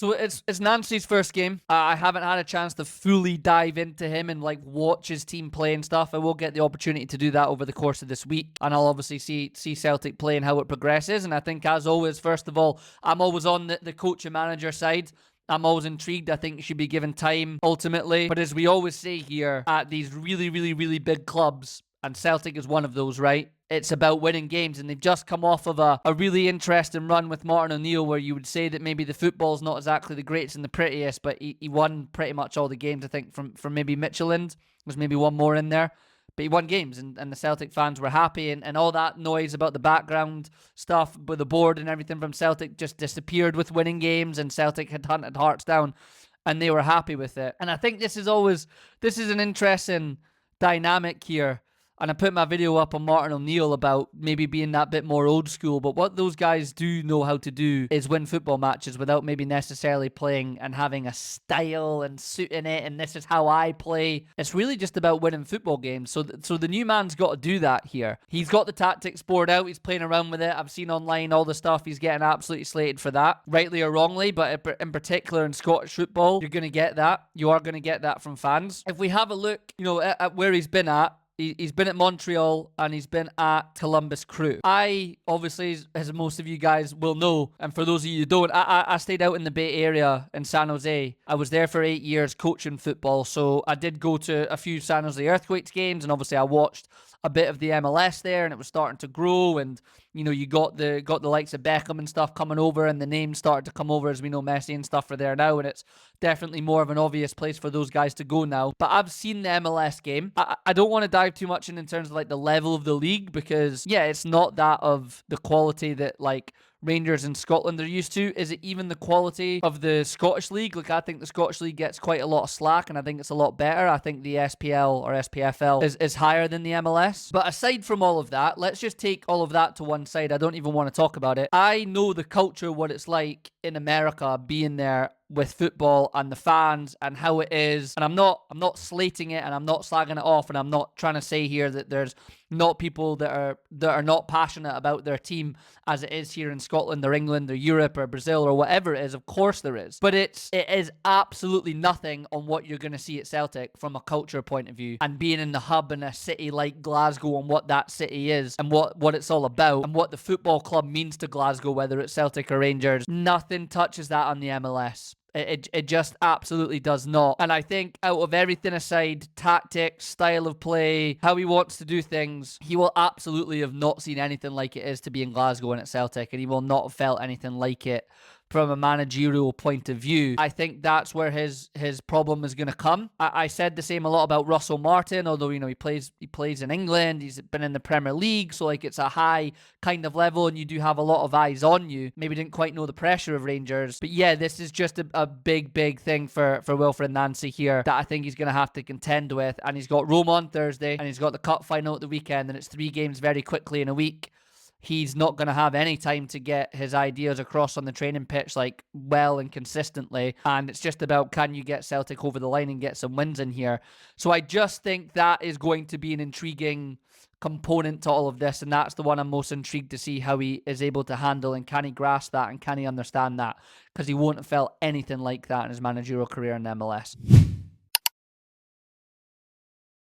So it's Nancy's first game. I haven't had a chance to fully dive into him and like watch his team play and stuff. I will get the opportunity to do that over the course of this week, and I'll obviously see Celtic play and how it progresses. And I think, as always, first of all, I'm always on the coach and manager side. I'm always intrigued. I think he should be given time ultimately. But as we always say here at these really, really, really big clubs, and Celtic is one of those, right? It's about winning games, and they've just come off of a really interesting run with Martin O'Neill, where you would say that maybe the football's not exactly the greatest and the prettiest, but he won pretty much all the games, I think, from maybe Midtjylland. There's maybe one more in there. But he won games, and the Celtic fans were happy, and all that noise about the background stuff with the board and everything from Celtic just disappeared with winning games, and Celtic had hunted Hearts down, and they were happy with it. And I think this is an interesting dynamic here. And I put my video up on Martin O'Neill about maybe being that bit more old school. But what those guys do know how to do is win football matches without maybe necessarily playing and having a style and suiting it. And this is how I play. It's really just about winning football games. So the new man's got to do that here. He's got the tactics board out. He's playing around with it. I've seen online all the stuff. He's getting absolutely slated for that, rightly or wrongly. But in particular in Scottish football, you're going to get that. You are going to get that from fans. If we have a look, at where he's been at, he's been at Montreal and he's been at Columbus Crew. I, obviously, as most of you guys will know, and for those of you who don't, I stayed out in the Bay Area in San Jose. I was there for 8 years coaching football, so I did go to a few San Jose Earthquakes games, and obviously I watched a bit of the MLS there, and it was starting to grow, and you got the likes of Beckham and stuff coming over, and the names started to come over, as we know Messi and stuff are there now, and it's definitely more of an obvious place for those guys to go now. But I've seen the MLS game. I don't want to dive too much in terms of like the level of the league, because it's not that of the quality that like Rangers in Scotland are used to. Is it even the quality of the Scottish League? Like, I think the Scottish League gets quite a lot of slack, and I think it's a lot better. I think the SPL or SPFL is higher than the MLS. But aside from all of that, let's just take all of that to one side. I don't even want to talk about it. I know the culture, what it's like in America, being there with football and the fans and how it is. And I'm not slating it, and I'm not slagging it off, and I'm not trying to say here that there's not people that are not passionate about their team as it is here in Scotland or England or Europe or Brazil or whatever it is. Of course there is. But it is absolutely nothing on what you're going to see at Celtic from a culture point of view, and being in the hub in a city like Glasgow, and what that city is and what it's all about, and what the football club means to Glasgow, whether it's Celtic or Rangers. Nothing touches that on the MLS. It just absolutely does not. And I think, out of everything aside, tactics, style of play, how he wants to do things, he will absolutely have not seen anything like it is to be in Glasgow and at Celtic, and he will not have felt anything like it from a managerial point of view. I think that's where his problem is going to come. I said the same a lot about Russell Martin, although he plays in England, he's been in the Premier League, so like it's a high kind of level, and you do have a lot of eyes on you. Maybe didn't quite know the pressure of Rangers, but this is just a big thing for Wilfried Nancy here that I think he's going to have to contend with. And he's got Rome on Thursday, and he's got the cup final at the weekend, and it's 3 games very quickly in a week. He's not going to have any time to get his ideas across on the training pitch like well and consistently. And it's just about, can you get Celtic over the line and get some wins in here? So I just think that is going to be an intriguing component to all of this, and that's the one I'm most intrigued to see how he is able to handle, and can he grasp that, and can he understand that, because he won't have felt anything like that in his managerial career in the MLS.